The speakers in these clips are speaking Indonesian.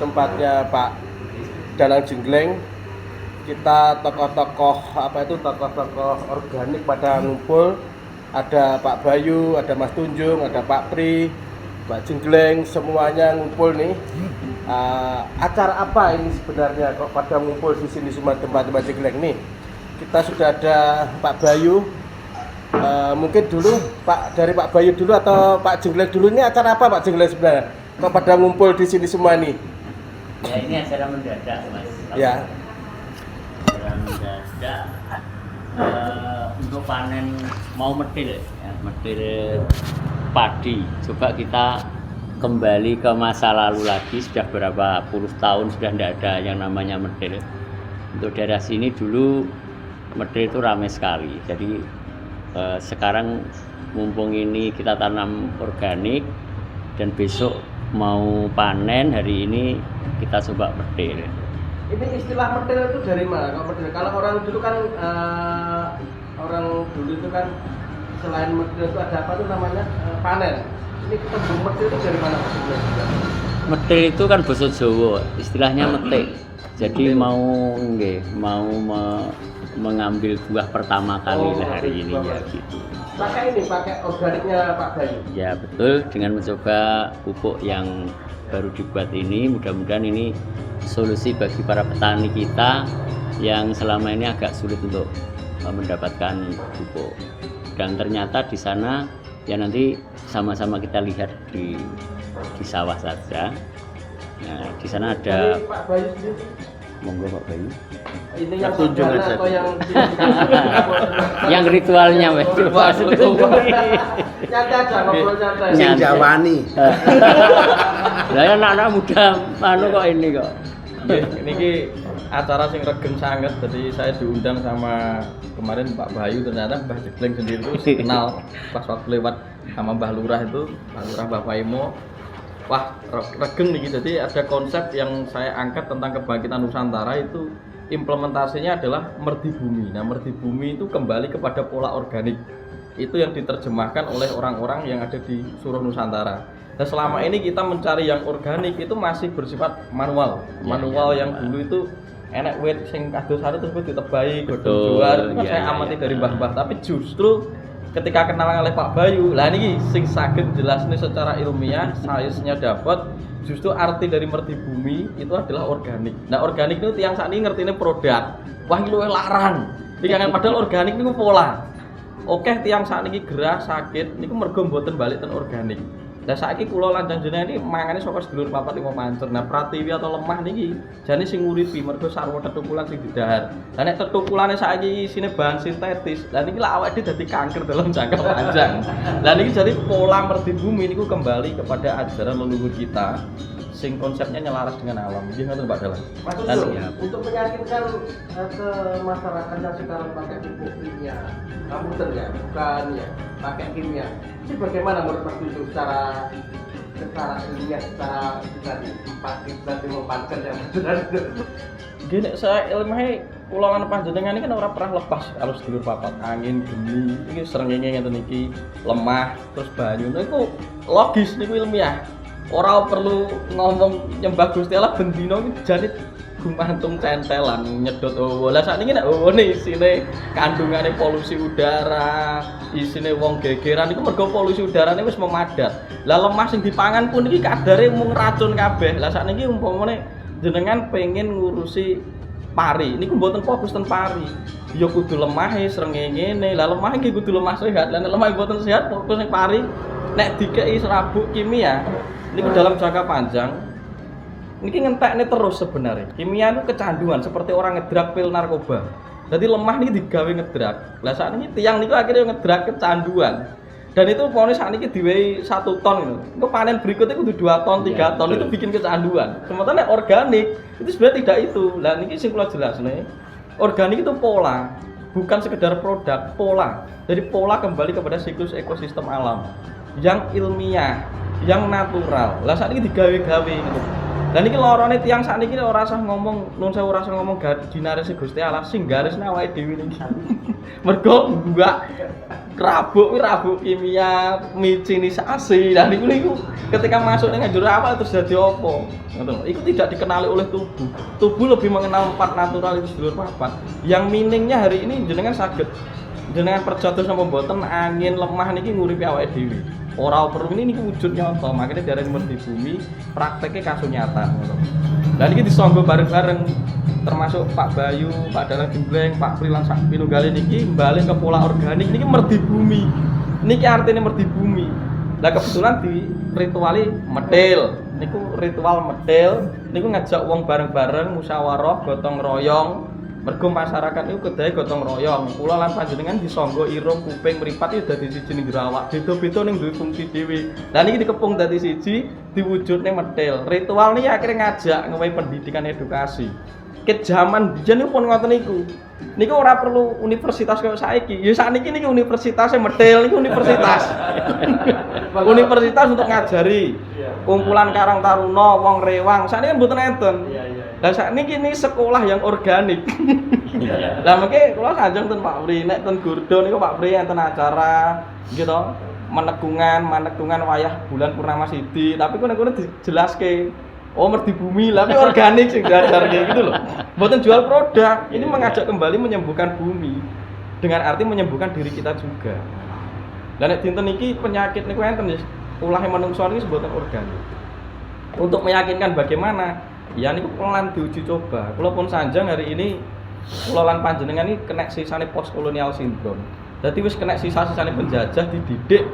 tempatnya Pak Danang Jenggleng. Kita tokoh-tokoh organik pada ngumpul. Ada Pak Bayu, ada Mas Tunjung, ada Pak Pri, Pak Jenggleng, semuanya ngumpul nih. Acara apa ini sebenarnya kok pada ngumpul di sini semua tempat-tempat Jenggleng nih? Kita sudah ada Pak Bayu. Mungkin dulu dari Pak Bayu dulu atau Pak Jenggleng dulu, ini acara apa Pak Jenggleng sebenarnya? Kok pada ngumpul di sini semua nih? Ya ini acara mendadak Mas. Ya. Acara mendadak untuk panen mau medil ya, medil padi. Coba kita kembali ke masa lalu lagi, sudah berapa puluh tahun sudah tidak ada yang namanya medil. Untuk daerah sini dulu medil itu ramai sekali. Jadi sekarang mumpung ini kita tanam organik dan besok mau panen, hari ini kita coba medil. Ini istilah medil itu dari mana? Kalau orang dulu kan selain medil itu ada apa tuh namanya panen. Ini kita belum medil itu dari mana maksudnya? Medil itu kan basa Jawa, istilahnya metik. Jadi mau mengambil buah pertama kali hari ini ya gitu. Pakai organiknya Pak Bayu. Ya betul, dengan mencoba pupuk yang baru dibuat ini, mudah-mudahan ini solusi bagi para petani kita yang selama ini agak sulit untuk mendapatkan pupuk. Dan ternyata di sana ya nanti sama-sama kita lihat di sawah saja. Nah, di sana ada Pak Bayu sendiri. Monggo Pak Bayu. Ini yang tunjuk aja atau yang ritualnya Mas. Nyantai aja, ngobrol nyantai. Sing Jawani. Lah ya anak-anak muda kok ini kok. Ini acara sing regem sangat, jadi saya diundang sama kemarin Pak Bayu, ternyata Mbah Jenggleng sendiri itu kenal pas waktu lewat sama Mbah Lurah itu, Mbah Lurah Mbah Paimo. Wah, regeng nih, jadi ada konsep yang saya angkat tentang kebangkitan Nusantara itu implementasinya adalah merdi bumi. Nah, merdi bumi itu kembali kepada pola organik. Itu yang diterjemahkan oleh orang-orang yang ada di seluruh Nusantara. Nah, selama ini kita mencari yang organik itu masih bersifat manual. Manual yang dulu itu enak wit sing kados sari terus ditebai godhong juar. Itu kan saya amati dari mbah-mbah, tapi justru ketika kenalan oleh Pak Bayu, lah ini sing saged jelasnya secara ilmiah, sainsnya dapat, justru arti dari merdi bumi itu adalah organik. Nah, organik itu tiang saat ini ngertine produk. Wah, ini luwih larang. Iki padahal organik niku pola. Oke, tiang saat ini gerah sakit niku mergo mboten balik ten organik. Lah saiki kula lanjang jenengan iki mangane saka sedulur papat 5 pancer. Nah, pratiwi atau lemah niki jane sing nguripi mergo sarwa tetukulan sing didahar. Lah nek tetukulane saiki isine bahan sintetis, lah niki lak awake dadi kanker dalam jangka panjang. Lah niki jadi pola merdi bumi niku kembali kepada ajaran leluhur kita sing konsepnya nyelaras dengan alam. Nggih ngoten Pak Dalang. Untuk meyakinkan ke masyarakat yang sekarang pakai pupuk kimia, kamu ya, bukan ya, pakai kimia. Ini bagaimana menurut Mas Tunjung secara ilmiah, secara tadi memanfaatkan yang benar itu? Gini, saya ilmiah kula lan panjenengan ini kan ora pernah lepas kalau sedulur papat angin geni iki srengenge ngeten iki lemah terus banyu niku logis niku ilmiah. Ora perlu ngomong nyembah Gusti Allah bendina iki jane gumantung centelan nyedot owo. Lah sakniki nek owone isine kandungane polusi udara, isine wong gegeran iku mergo polusi udarane wis memadat. Lah lemah sing dipangan pun iki kadare mung racun kabeh. Lah sakniki umpamane jenengan pengen ngurusi pari, niku mboten fokus ten pari. Ya kudu lemahe srengenge ngene. Lah lemah iki kudu lemah sehat. Lah nek lemah mboten sehat fokus ning pari. Nek dikei serabuk kimia niku dalam jangka panjang niki ngentekne terus sebenarnya. Kimia itu kecanduan seperti orang ngedrak pil narkoba. Jadi lemah niki digawe ngedrak. Lah sakniki tiyang niku akhirnya ngedrak kecanduan. Dan itu pokoknya saat ini diwehi 1 ton gitu. Itu panen berikutnya kudu 2 ton, 3 ton, itu bikin kecanduan. Sementara organik itu sebenarnya tidak itu. Lah niki sing kula jelasne, organik itu pola, bukan sekedar produk, pola. Jadi pola kembali kepada siklus ekosistem alam yang ilmiah, yang natural. Lah saat ini digawe-gawe gitu. Dan iki lorone tiyang sakniki ora usah ngomong, nun sewu ora usah ngomong dinaris Gusti Allah, sing garisne awake dhewe niki. Mergo mbak rabuk kimia, micinisasi. Dan niku ketika masuk ning njero awak terus dadi apa? Ngoten lho. Iku tidak dikenali oleh tubuh. Tubuh lebih mengenal 4 natural itu sedulur papat. Yang meaningnya hari ini jenengan saged jenengan perjotos sama mboten angin lemah niki nguripi awake dhewe. Ora perlu ini wujud nyata, makanya diarani di bumi, prakteknya kasus nyata. Dan ini disonggo bareng-bareng, termasuk Pak Bayu, Pak Dalang Jembleng, Pak Prilan sak pinunggale niki balik ke pola organik niki merdi bumi. Niki artinya merdi bumi. Lah kebetulan di rituali medil. Niku ritual medil, niku ngajak wong bareng-bareng musyawarah, gotong royong. Mergo masyarakat itu kedai gotong royong. Kula lan panjenengan disangga irung, kuping, mripat itu dadi siji ning awak. Beda-beda ning duwe fungsi dhewe. Lah niki dikepung dadi siji, diwujudne medhil. Ritual niki akhirnya ngajak ngewehi pendidikan edukasi. Ket jaman biyen niku pun ngoten niku. Niku ora perlu universitas kaya saiki. Ya sakniki niki universitasnya medhil, niku universitas. Universitas untuk ngajari kumpulan Karang Taruna, wong rewang. Sakniki kan mboten enten. Lah sakniki ini sekolah yang organik. Lah mengke kula sanjung ten Pak Pri, nek ten Gurdo niku Pak Pri enten acara gitu manekungan wayah bulan purnama sidi, tapi kok nek dijelaske oh merdi bumi, tapi organik sing diajarke gitu loh. Mboten jual produk, ini mengajak kembali menyembuhkan bumi. Dengan arti menyembuhkan diri kita juga. Lah nek dinten iki penyakit niku enten ya, ulahe manungsa niki mboten organik. Untuk meyakinkan bagaimana ya niku pelan diuji coba. Kula pun sanjang hari ini kula lan panjenengan iki kena sisane post kolonial syndrome. Dadi wis kena sisa-sisane penjajah dididik.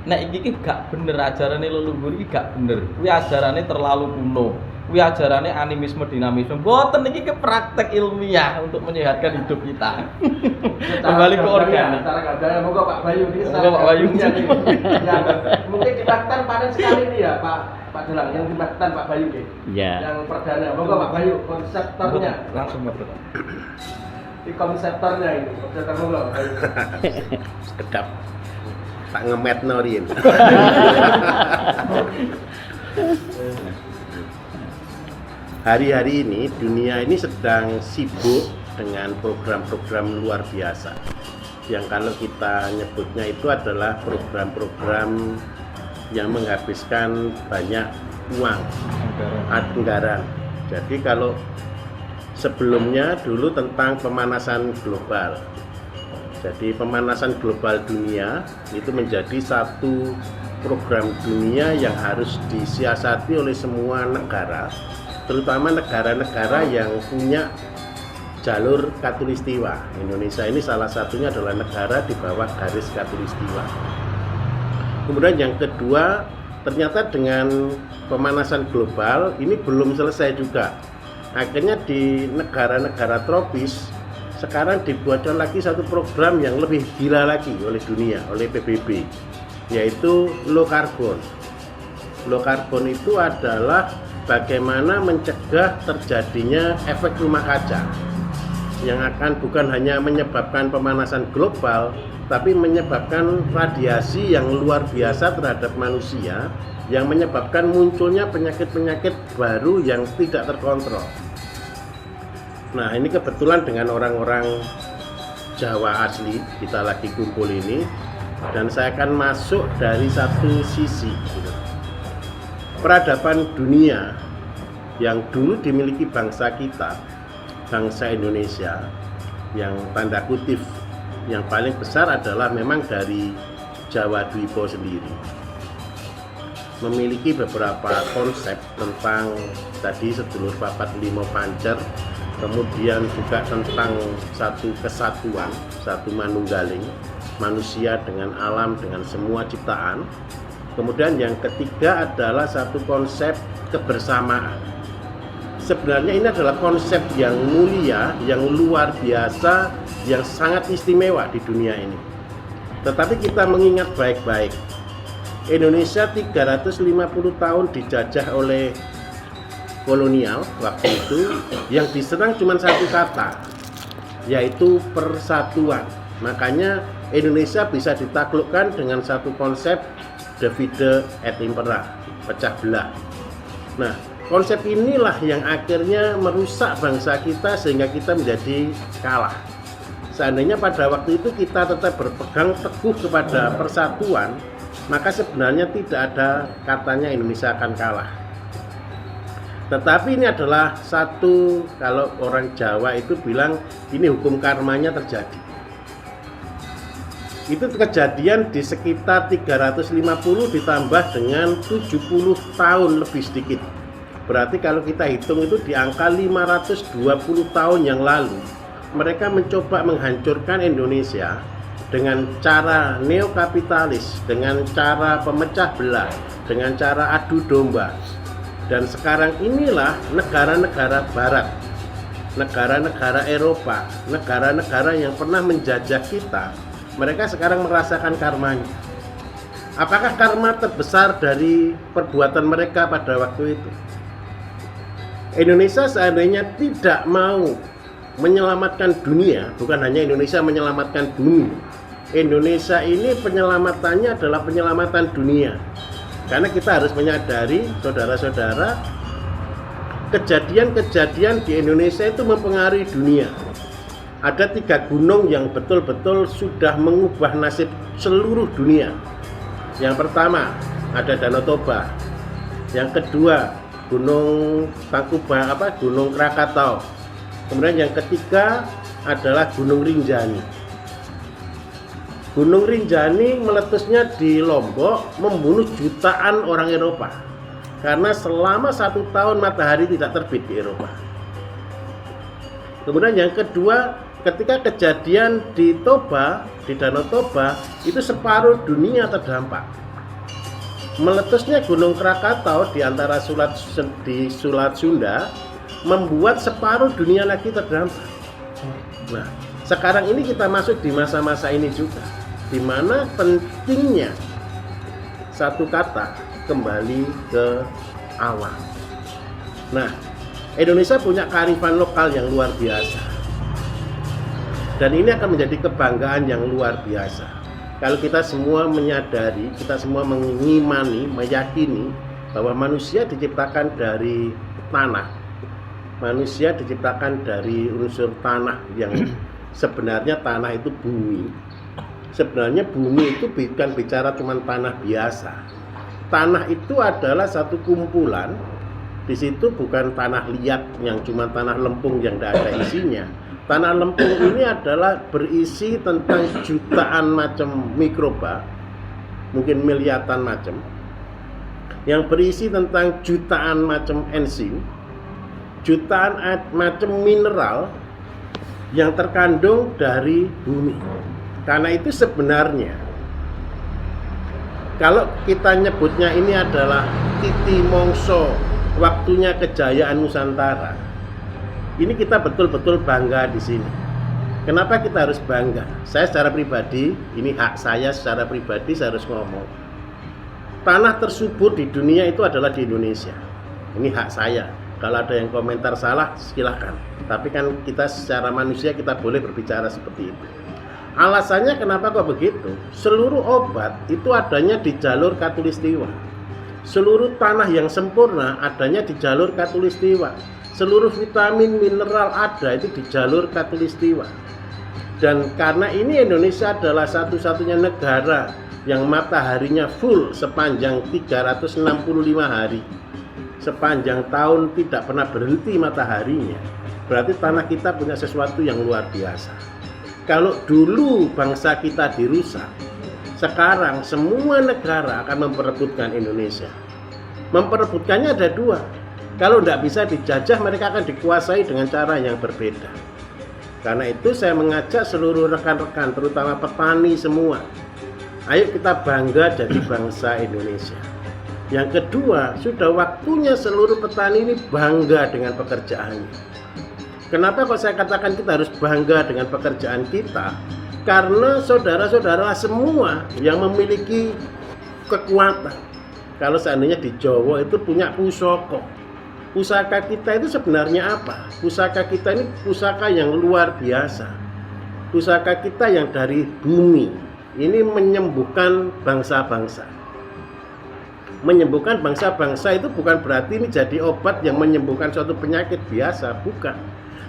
Nek iki gak bener ajarane leluhur iki gak bener. Kuwi ajarane terlalu kuno. Kuwi ajarane animisme dinamisme. Mboten iki ke praktek ilmiah untuk menyehatkan hidup kita. Kembali ke organik. Cara gadaya monggo Pak Bayu iki. Monggo Pak Bayu. Mungkin dimakan panen sekali ini ya Pak Dalang yang dimakan Pak Bayu nggih. Iya. Yang perdana. Monggo Pak Bayu konseptornya. Langsung betul. Di konseptornya ini. Konseptor monggo Pak Bayu. Kedap tak ngemet norin. Hari-hari ini dunia ini sedang sibuk dengan program-program luar biasa. Yang kalau kita nyebutnya itu adalah program-program yang menghabiskan banyak uang, anggaran. Jadi kalau sebelumnya dulu tentang pemanasan global. Jadi pemanasan global dunia itu menjadi satu program dunia yang harus disiasati oleh semua negara, terutama negara-negara yang punya jalur khatulistiwa. Indonesia ini salah satunya adalah negara di bawah garis khatulistiwa. Kemudian yang kedua, ternyata dengan pemanasan global ini belum selesai juga. Akhirnya di negara-negara tropis sekarang dibuatkan lagi satu program yang lebih gila lagi oleh dunia, oleh PBB, yaitu low carbon. Low carbon itu adalah bagaimana mencegah terjadinya efek rumah kaca yang akan bukan hanya menyebabkan pemanasan global, tapi menyebabkan radiasi yang luar biasa terhadap manusia, yang menyebabkan munculnya penyakit-penyakit baru yang tidak terkontrol. Nah, ini kebetulan dengan orang-orang Jawa asli kita lagi kumpul ini, dan saya akan masuk dari satu sisi. Peradaban dunia yang dulu dimiliki bangsa kita, bangsa Indonesia, yang tanda kutip yang paling besar adalah memang dari Jawa Dwipo sendiri. Memiliki beberapa konsep tentang tadi sedulur papat limo pancer, kemudian juga tentang satu kesatuan, satu manunggaling, manusia dengan alam, dengan semua ciptaan. Kemudian yang ketiga adalah satu konsep kebersamaan. Sebenarnya ini adalah konsep yang mulia, yang luar biasa, yang sangat istimewa di dunia ini. Tetapi kita mengingat baik-baik, Indonesia 350 tahun dijajah oleh kolonial waktu itu, yang diserang cuma satu kata, yaitu persatuan. Makanya Indonesia bisa ditaklukkan dengan satu konsep divide et impera, pecah belah. Nah, konsep inilah yang akhirnya merusak bangsa kita sehingga kita menjadi kalah. seandainya pada waktu itu kita tetap berpegang teguh kepada persatuan, maka sebenarnya tidak ada katanya Indonesia akan kalah. Tetapi ini adalah satu, kalau orang Jawa itu bilang ini hukum karmanya terjadi. Itu kejadian di sekitar 350 ditambah dengan 70 tahun lebih sedikit. Berarti kalau kita hitung itu di angka 520 tahun yang lalu, mereka mencoba menghancurkan Indonesia dengan cara neokapitalis, dengan cara pemecah belah, dengan cara adu domba. Dan sekarang inilah negara-negara barat, negara-negara Eropa, negara-negara yang pernah menjajah kita, mereka sekarang merasakan karmanya. Apakah karma terbesar dari perbuatan mereka pada waktu itu? Indonesia seandainya tidak mau menyelamatkan dunia, bukan hanya Indonesia menyelamatkan bumi. Indonesia ini penyelamatannya adalah penyelamatan dunia. Karena kita harus menyadari, saudara-saudara, kejadian-kejadian di Indonesia itu mempengaruhi dunia. Ada 3 gunung yang betul-betul sudah mengubah nasib seluruh dunia. Yang pertama, ada Danau Toba. Yang kedua, Gunung Tangkuban, Gunung Krakatau. Kemudian yang ketiga adalah Gunung Rinjani. Gunung Rinjani meletusnya di Lombok, membunuh jutaan orang Eropa karena selama 1 tahun matahari tidak terbit di Eropa. Kemudian yang kedua, ketika kejadian di Toba, di Danau Toba, itu separuh dunia terdampak. Meletusnya Gunung Krakatau di antara di Selat Sunda membuat separuh dunia lagi terdampak. Nah, sekarang ini kita masuk di masa-masa ini juga, di mana pentingnya satu kata kembali ke awal. Nah, Indonesia punya kearifan lokal yang luar biasa, dan ini akan menjadi kebanggaan yang luar biasa kalau kita semua menyadari, kita semua mengimani, meyakini bahwa manusia diciptakan dari tanah. Manusia diciptakan dari unsur tanah, yang sebenarnya tanah itu bumi. Sebenarnya bumi itu bukan bicara cuma tanah biasa. Tanah itu adalah satu kumpulan. Di situ bukan tanah liat yang cuma tanah lempung yang tidak ada isinya. Tanah lempung ini adalah berisi tentang jutaan macam mikroba, mungkin miliaran macam, yang berisi tentang jutaan macam enzim, jutaan macam mineral yang terkandung dari bumi. Karena itu sebenarnya kalau kita nyebutnya ini adalah titi mongso, waktunya kejayaan Nusantara, ini kita betul-betul bangga di sini. Kenapa kita harus bangga? Saya secara pribadi, ini hak saya secara pribadi, saya harus ngomong. Tanah tersubur di dunia itu adalah di Indonesia. Ini hak saya. Kalau ada yang komentar salah, silakan. Tapi kan kita secara manusia kita boleh berbicara seperti itu. Alasannya kenapa kok begitu? Seluruh obat itu adanya di jalur Katulistiwa. Seluruh tanah yang sempurna adanya di jalur Katulistiwa. Seluruh vitamin, mineral ada itu di jalur Katulistiwa. Dan karena ini Indonesia adalah satu-satunya negara yang mataharinya full sepanjang 365 hari. Sepanjang tahun tidak pernah berhenti mataharinya. Berarti tanah kita punya sesuatu yang luar biasa. Kalau dulu bangsa kita dirusak, sekarang semua negara akan memperebutkan Indonesia. Memperebutkannya ada 2. Kalau tidak bisa dijajah, mereka akan dikuasai dengan cara yang berbeda. Karena itu saya mengajak seluruh rekan-rekan, terutama petani semua, ayo kita bangga jadi bangsa Indonesia. Yang kedua, sudah waktunya seluruh petani ini bangga dengan pekerjaannya. Kenapa kok saya katakan kita harus bangga dengan pekerjaan kita? Karena saudara-saudara semua yang memiliki kekuatan. Kalau seandainya di Jawa itu punya pusaka. Pusaka kita itu sebenarnya apa? Pusaka kita ini pusaka yang luar biasa. Pusaka kita yang dari bumi. Ini menyembuhkan bangsa-bangsa. Menyembuhkan bangsa-bangsa itu bukan berarti ini jadi obat yang menyembuhkan suatu penyakit biasa, bukan.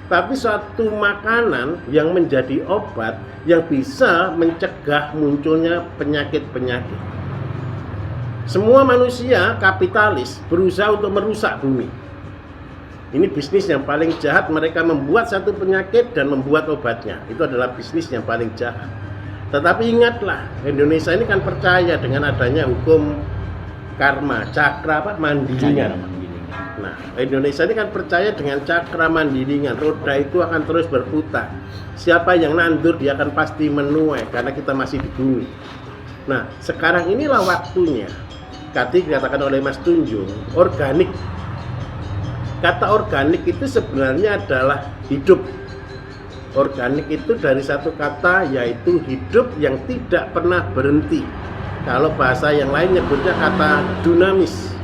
Tapi suatu makanan yang menjadi obat yang bisa mencegah munculnya penyakit-penyakit. Semua manusia kapitalis berusaha untuk merusak bumi. Ini bisnis yang paling jahat, mereka membuat satu penyakit dan membuat obatnya. Itu adalah bisnis yang paling jahat. Tetapi ingatlah, Indonesia ini kan percaya dengan adanya hukum karma, cakra mandilingan. Nah, Indonesia ini kan percaya dengan cakra mandilingan, roda itu akan terus berputar. Siapa yang nandur dia akan pasti menuai karena kita masih di bumi. Nah, sekarang inilah waktunya. Tadi dikatakan oleh Mas Tunjung, organik. Kata organik itu sebenarnya adalah hidup. Organik itu dari satu kata, yaitu hidup yang tidak pernah berhenti. Kalau bahasa yang lain nyebutnya kata dinamis,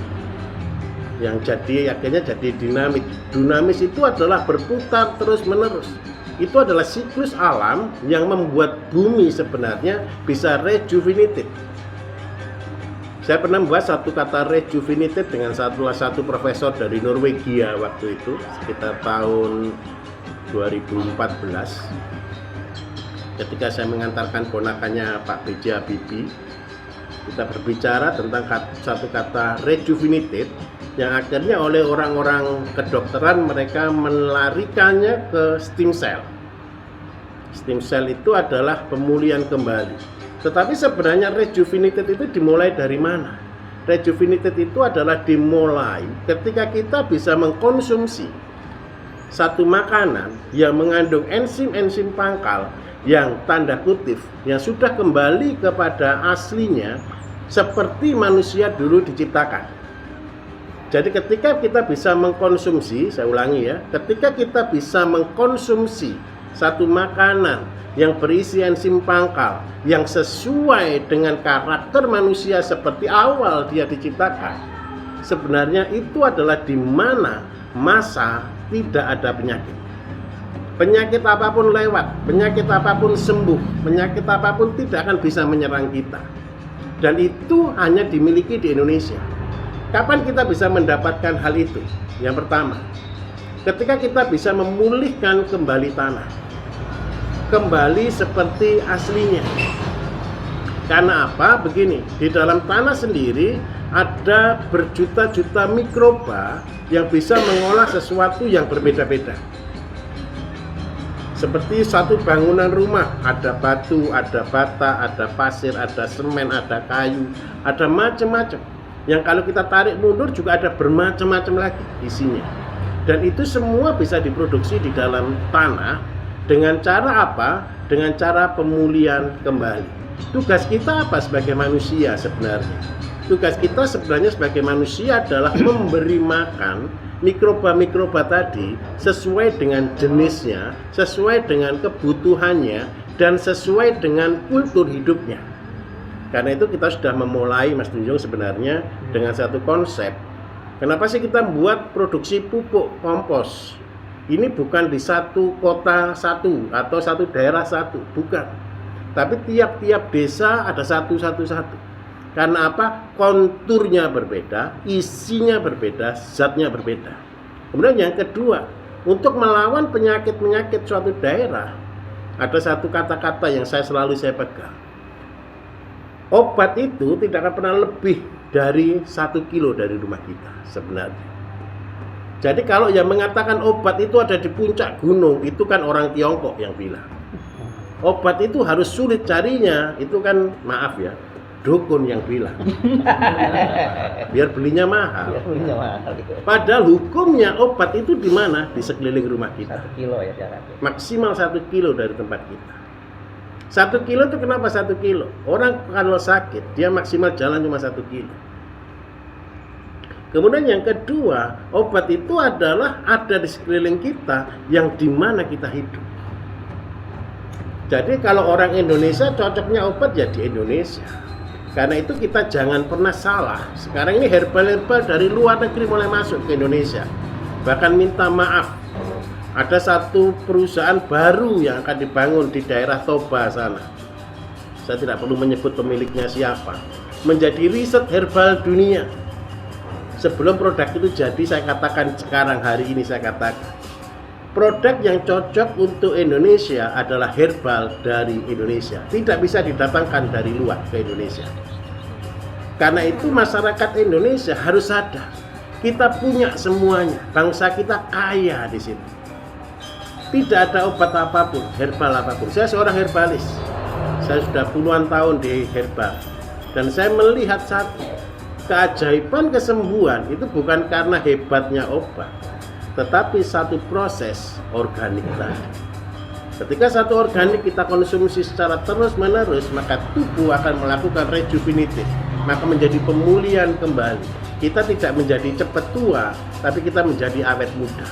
yang jadi akhirnya jadi dinamik. Dinamis itu adalah berputar terus menerus. Itu adalah siklus alam yang membuat bumi sebenarnya bisa rejuvenated. Saya pernah membuat satu kata rejuvenated dengan satu profesor dari Norwegia waktu itu sekitar tahun 2014. Ketika saya mengantarkan ponakannya Pak B.J. Habibie, kita berbicara tentang satu kata rejuvenated yang akhirnya oleh orang-orang kedokteran mereka melarikannya ke stem cell. Stem cell itu adalah pemulihan kembali. Tetapi sebenarnya rejuvenated itu dimulai dari mana? Rejuvenated itu adalah dimulai ketika kita bisa mengkonsumsi satu makanan yang mengandung enzim-enzim pangkal yang tanda kutip yang sudah kembali kepada aslinya seperti manusia dulu diciptakan. Jadi ketika kita bisa mengkonsumsi, saya ulangi ya, ketika kita bisa mengkonsumsi satu makanan yang berisi enzim pangkal yang sesuai dengan karakter manusia seperti awal dia diciptakan, sebenarnya itu adalah di mana masa tidak ada penyakit. Penyakit apapun lewat, penyakit apapun sembuh, penyakit apapun tidak akan bisa menyerang kita. Dan itu hanya dimiliki di Indonesia. Kapan kita bisa mendapatkan hal itu? Yang pertama, ketika kita bisa memulihkan kembali tanah, kembali seperti aslinya. Karena apa? Begini, di dalam tanah sendiri ada berjuta-juta mikroba yang bisa mengolah sesuatu yang berbeda-beda. Seperti satu bangunan rumah, ada batu, ada bata, ada pasir, ada semen, ada kayu, ada macam-macam. Yang kalau kita tarik mundur juga ada bermacam-macam lagi isinya. Dan itu semua bisa diproduksi di dalam tanah dengan cara apa? Dengan cara pemulihan kembali. Tugas kita apa sebagai manusia sebenarnya? Tugas kita sebenarnya sebagai manusia adalah memberi makan mikroba-mikroba tadi sesuai dengan jenisnya, sesuai dengan kebutuhannya, dan sesuai dengan kultur hidupnya. Karena itu kita sudah memulai, Mas Tunjung, sebenarnya dengan satu konsep. Kenapa sih kita membuat produksi pupuk kompos? Ini bukan di satu kota satu atau satu daerah satu, bukan. Tapi tiap-tiap desa ada satu. Karena apa? Konturnya berbeda, isinya berbeda, zatnya berbeda. Kemudian yang kedua, untuk melawan penyakit-penyakit suatu daerah, ada satu kata-kata yang selalu saya pegang. Obat itu tidak akan pernah lebih dari 1 kilo dari rumah kita sebenarnya. Jadi kalau yang mengatakan obat itu ada di puncak gunung, itu kan orang Tiongkok yang bilang. Obat itu harus sulit carinya, itu kan maaf ya, dukun yang bilang. Biar belinya mahal. Padahal hukumnya obat itu di mana? Di sekeliling rumah kita. 1 kilo ya syaratnya. Maksimal 1 kilo dari tempat kita. 1 kilo itu kenapa 1 kilo? Orang kalau sakit dia maksimal jalan cuma 1 kilo. Kemudian yang kedua, obat itu adalah ada di sekeliling kita yang di mana kita hidup. Jadi kalau orang Indonesia cocoknya obat ya di Indonesia. Karena itu kita jangan pernah salah. Sekarang ini herbal-herbal dari luar negeri mulai masuk ke Indonesia. Bahkan minta maaf, ada satu perusahaan baru yang akan dibangun di daerah Toba sana. Saya tidak perlu menyebut pemiliknya siapa. menjadi riset herbal dunia. Sebelum produk itu jadi, saya katakan sekarang hari ini saya katakan produk yang cocok untuk Indonesia adalah herbal dari Indonesia, tidak bisa didatangkan dari luar ke Indonesia. Karena itu masyarakat Indonesia harus sadar, kita punya semuanya, bangsa kita kaya di sini. Tidak ada obat apapun, herbal apapun. Saya seorang herbalis, saya sudah puluhan tahun di herbal, dan saya melihat satu keajaiban kesembuhan itu bukan karena hebatnya obat, tetapi satu proses organik tadi. Ketika satu organik kita konsumsi secara terus-menerus, maka tubuh akan melakukan rejuvenatif, maka menjadi pemulihan kembali. Kita tidak menjadi cepat tua, tapi kita menjadi awet muda.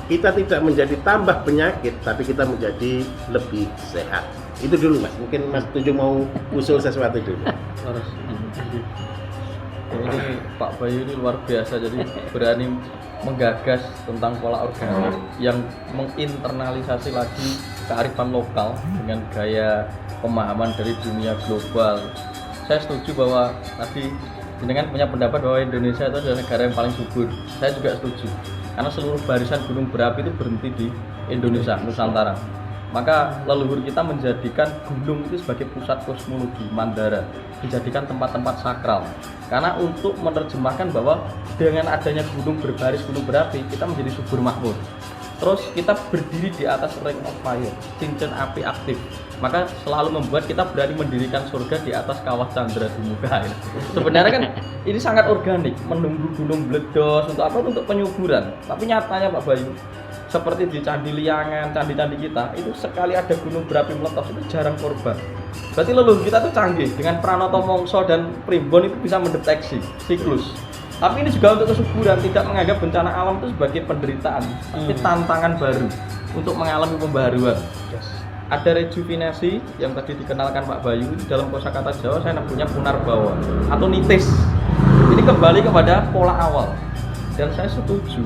Kita tidak menjadi tambah penyakit, tapi kita menjadi lebih sehat. Itu dulu Mas, mungkin Mas Tunjung mau usul sesuatu dulu. Harus. Ini Pak Bayu ini luar biasa, jadi berani menggagas tentang pola organik yang menginternalisasi lagi kearifan lokal dengan gaya pemahaman dari dunia global. Saya setuju bahwa tadi jenengan punya pendapat bahwa Indonesia itu adalah negara yang paling subur. Saya juga setuju, karena seluruh barisan gunung berapi itu berhenti di Indonesia, Nusantara. Maka leluhur kita menjadikan gunung itu sebagai pusat kosmologi Mandara, dijadikan tempat-tempat sakral. Karena untuk menerjemahkan bahwa dengan adanya gunung berbaris, gunung berapi, kita menjadi subur makmur. Terus kita berdiri di atas ring of fire, cincin api aktif. Maka selalu membuat kita berani mendirikan surga di atas kawah Chandra di muka. Sebenarnya kan ini sangat organik, menunggu gunung meledos untuk apa? Untuk penyuburan. Tapi nyatanya Pak Bayu, seperti di Candi Liangan, candi-candi kita, itu sekali ada gunung berapi meletus itu jarang korban. Berarti leluhur kita tuh canggih, dengan Pranoto Mongso dan Primbon itu bisa mendeteksi siklus. Tapi ini juga untuk kesuburan, tidak menganggap bencana alam itu sebagai penderitaan, tapi tantangan baru untuk mengalami pembaharuan. Ada rejuvenasi yang tadi dikenalkan Pak Bayu, dalam kosakata Jawa saya namanya punarbawa atau nitis. Ini kembali kepada pola awal, dan saya setuju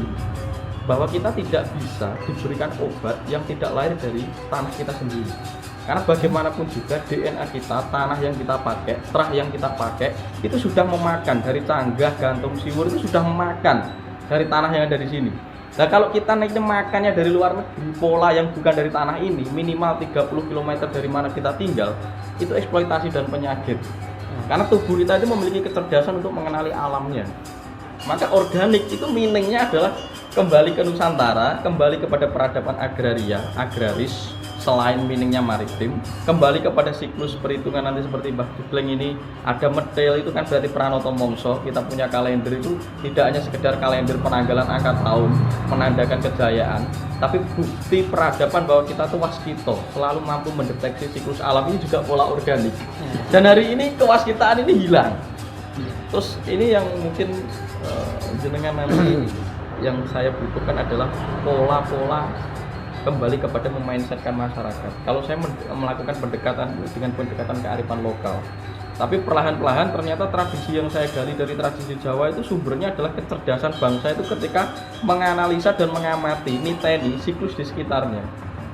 bahwa kita tidak bisa diberikan obat yang tidak lahir dari tanah kita sendiri. Karena bagaimanapun juga DNA kita, tanah yang kita pakai, terah yang kita pakai itu sudah memakan dari Canggah, Gantung Siwur, itu sudah memakan dari tanah yang ada di sini. Nah kalau kita naiknya makannya dari luar negeri, pola yang bukan dari tanah ini, minimal 30 km dari mana kita tinggal, itu eksploitasi dan penyakit. Karena tubuh kita itu memiliki kecerdasan untuk mengenali alamnya. Maka organik itu meaningnya adalah kembali ke Nusantara, kembali kepada peradaban agraria, agraris, selain meaningnya maritim, kembali kepada siklus perhitungan nanti seperti Mbah Dugleng ini, ada metil itu kan berarti Pranoto Mongso. Kita punya kalender itu tidak hanya sekedar kalender penanggalan angka tahun, menandakan kejayaan, tapi bukti peradaban bahwa kita tuh waskito, selalu mampu mendeteksi siklus alam. Ini juga pola organik. Dan hari ini kewaskitaan ini hilang. Terus ini yang mungkin jenengan nanti yang saya butuhkan adalah pola-pola kembali kepada memindsetkan masyarakat. Kalau saya melakukan pendekatan dengan pendekatan kearifan lokal, tapi perlahan-lahan ternyata tradisi yang saya gali dari tradisi Jawa itu sumbernya adalah kecerdasan bangsa itu ketika menganalisa dan mengamati niteni siklus di sekitarnya.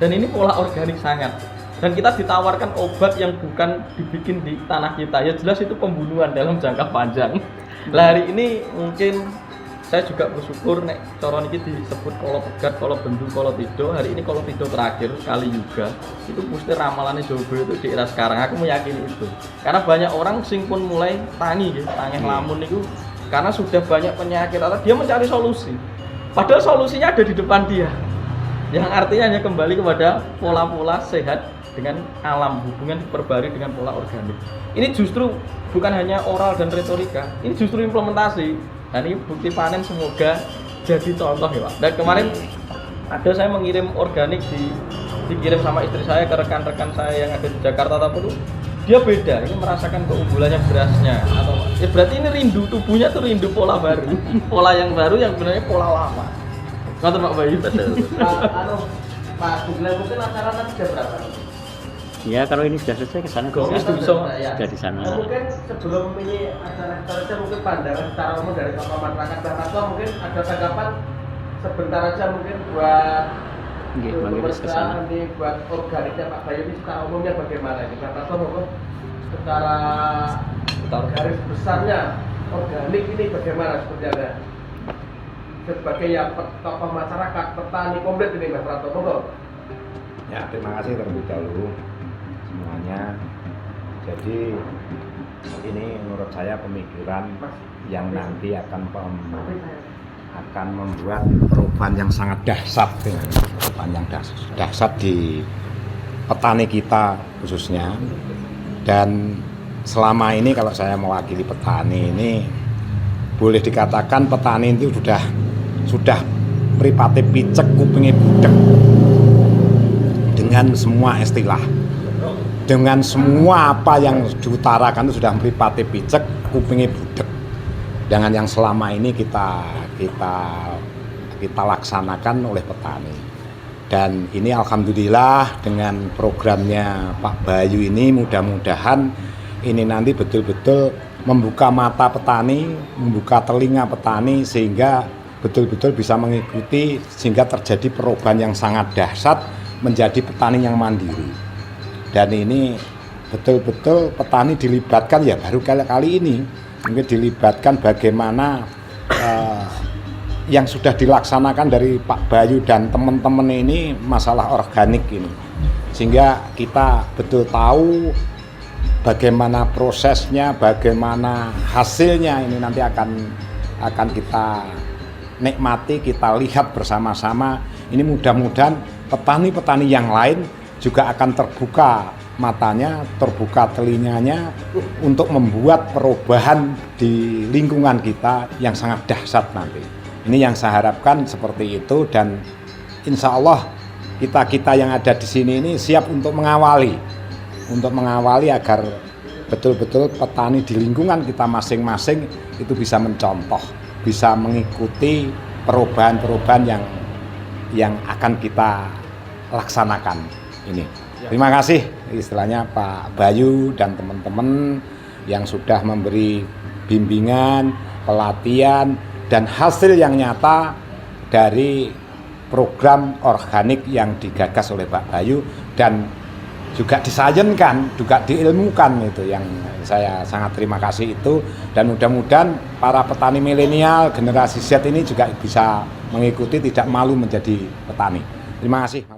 Dan ini pola organik sangat. Dan kita ditawarkan obat yang bukan dibikin di tanah kita, ya jelas itu pembunuhan dalam jangka panjang. Nah, hari ini mungkin saya juga bersyukur nek cara niki disebut kolo pegat, kolo bendu, kolo tido. Hari ini kolo tido terakhir kali juga. Itu mesti ramalannya Jowo itu di era sekarang. Aku meyakini itu. Karena banyak orang sing pun mulai tangi gitu, tangeh lamun itu karena sudah banyak penyakit atau dia mencari solusi. Padahal solusinya ada di depan dia. Yang artinya hanya kembali kepada pola-pola sehat dengan alam, hubungan diperbarui dengan pola organik. Ini justru bukan hanya oral dan retorika, ini justru implementasi. Dan ini bukti panen semoga jadi contoh ya Pak. Dan kemarin ada saya mengirim organik dikirim sama istri saya ke rekan-rekan saya yang ada di Jakarta Tapu, dia beda, ini merasakan keunggulannya berasnya atau ya berarti ini rindu, tubuhnya tuh rindu pola baru. Pola yang baru yang sebenarnya pola lama. Ngerti Pak Bayu? Pak Dugleng mungkin acara nanti jam berapa? Ya kalau ini sudah selesai ke sana Kok bisa. Sudah di sana. Mungkin sebelum ini acara mungkin pandangan secara umum dari tokoh masyarakat Jakarta mungkin ada tanggapan sebentar aja mungkin buat pemirsa nanti buat organiknya Pak Bayu ini secara umumnya bagaimana? Jakarta mungkin secara garis besarnya organik ini bagaimana seperti Anda? Sebagai yang tokoh masyarakat, petani komplit ini Mas Ranto, monggo. Ya, terima kasih terlebih dahulu semuanya. Jadi ini menurut saya pemikiran yang nanti akan membuat perubahan yang sangat dahsyat, perubahan yang dahsyat di petani kita khususnya. Dan selama ini kalau saya mewakili petani ini, boleh dikatakan petani itu sudah mripate picek kupinge budek dengan semua istilah, dengan semua apa yang diutarakan itu sudah mripate picek kupinge budek dengan yang selama ini kita laksanakan oleh petani. Dan ini alhamdulillah dengan programnya Pak Bayu ini mudah-mudahan ini nanti betul-betul membuka mata petani, membuka telinga petani sehingga betul-betul bisa mengikuti sehingga terjadi perubahan yang sangat dahsyat menjadi petani yang mandiri. Dan ini betul-betul petani dilibatkan ya baru kali ini mungkin dilibatkan bagaimana yang sudah dilaksanakan dari Pak Bayu dan teman-teman ini masalah organik ini, sehingga kita betul tahu bagaimana prosesnya, bagaimana hasilnya ini nanti akan kita nikmati, kita lihat bersama-sama. Ini mudah-mudahan petani-petani yang lain juga akan terbuka matanya, terbuka telinganya untuk membuat perubahan di lingkungan kita yang sangat dahsyat nanti. Ini yang saya harapkan seperti itu, dan insya Allah kita yang ada di sini ini siap untuk mengawali agar betul-betul petani di lingkungan kita masing-masing itu bisa mencontoh, bisa mengikuti perubahan-perubahan yang akan kita laksanakan ini. Terima kasih istilahnya Pak Bayu dan teman-teman yang sudah memberi bimbingan, pelatihan, dan hasil yang nyata dari program organik yang digagas oleh Pak Bayu dan juga disayangkan, juga diilmukan, itu yang saya sangat terima kasih itu. Dan mudah-mudahan para petani milenial generasi Z ini juga bisa mengikuti, tidak malu menjadi petani. Terima kasih.